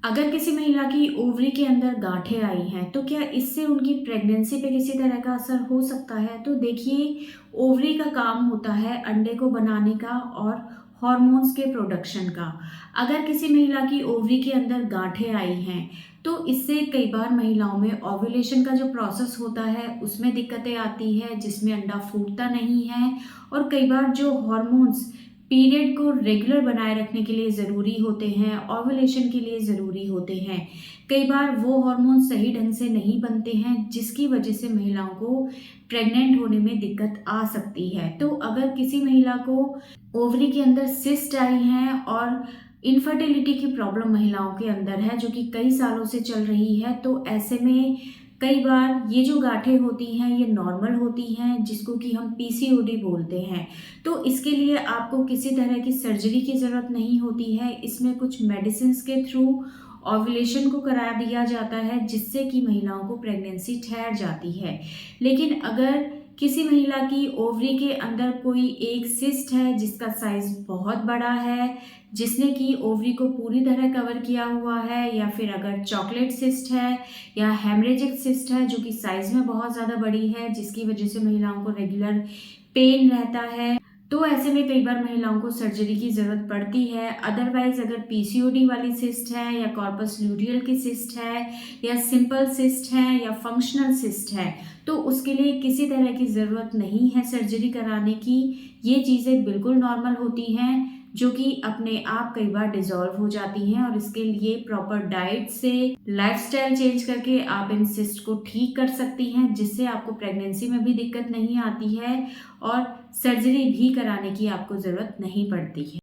अगर किसी महिला की ओवरी के अंदर गांठें आई हैं, तो क्या इससे उनकी प्रेगनेंसी पे किसी तरह का असर हो सकता है? तो देखिए, ओवरी का काम होता है अंडे को बनाने का और हॉर्मोन्स के प्रोडक्शन का। अगर किसी महिला की ओवरी के अंदर गांठें आई हैं, तो इससे कई बार महिलाओं में ओव्यूलेशन का जो प्रोसेस होता है, उसमें दिक्कतें आती है, जिसमें अंडा फूटता नहीं है और कई बार जो हॉर्मोन्स पीरियड को रेगुलर बनाए रखने के लिए ज़रूरी होते हैं, ओव्यूलेशन के लिए ज़रूरी होते हैं। कई बार वो हार्मोन सही ढंग से नहीं बनते हैं, जिसकी वजह से महिलाओं को प्रेग्नेंट होने में दिक्कत आ सकती है। तो अगर किसी महिला को ओवरी के अंदर सिस्ट आई हैं और इनफर्टिलिटी की प्रॉब्लम महिलाओं के अंदर है, जो कि कई सालों से चल रही है, तो ऐसे में कई बार ये जो गांठें होती हैं, ये नॉर्मल होती हैं, जिसको कि हम पीसीओडी बोलते हैं। तो इसके लिए आपको किसी तरह की सर्जरी की ज़रूरत नहीं होती है। इसमें कुछ मेडिसिन्स के थ्रू ओव्यूलेशन को करा दिया जाता है, जिससे कि महिलाओं को प्रेगनेंसी ठहर जाती है। लेकिन अगर किसी महिला की ओवरी के अंदर कोई एक सिस्ट है जिसका साइज़ बहुत बड़ा है, जिसने कि ओवरी को पूरी तरह कवर किया हुआ है, या फिर अगर चॉकलेट सिस्ट है या हेमरेजिक सिस्ट है जो कि साइज़ में बहुत ज़्यादा बड़ी है, जिसकी वजह से महिलाओं को रेगुलर पेन रहता है, तो ऐसे में कई बार महिलाओं को सर्जरी की ज़रूरत पड़ती है। अदरवाइज़ अगर पीसीओडी वाली सिस्ट है या कॉर्पस ल्यूटियल की सिस्ट है या सिंपल सिस्ट है या फंक्शनल सिस्ट है, तो उसके लिए किसी तरह की ज़रूरत नहीं है सर्जरी कराने की। ये चीज़ें बिल्कुल नॉर्मल होती हैं, जो कि अपने आप कई बार डिसॉल्व हो जाती हैं, और इसके लिए प्रॉपर डाइट से लाइफस्टाइल चेंज करके आप इन सिस्ट को ठीक कर सकती हैं, जिससे आपको प्रेगनेंसी में भी दिक्कत नहीं आती है और सर्जरी भी कराने की आपको ज़रूरत नहीं पड़ती है।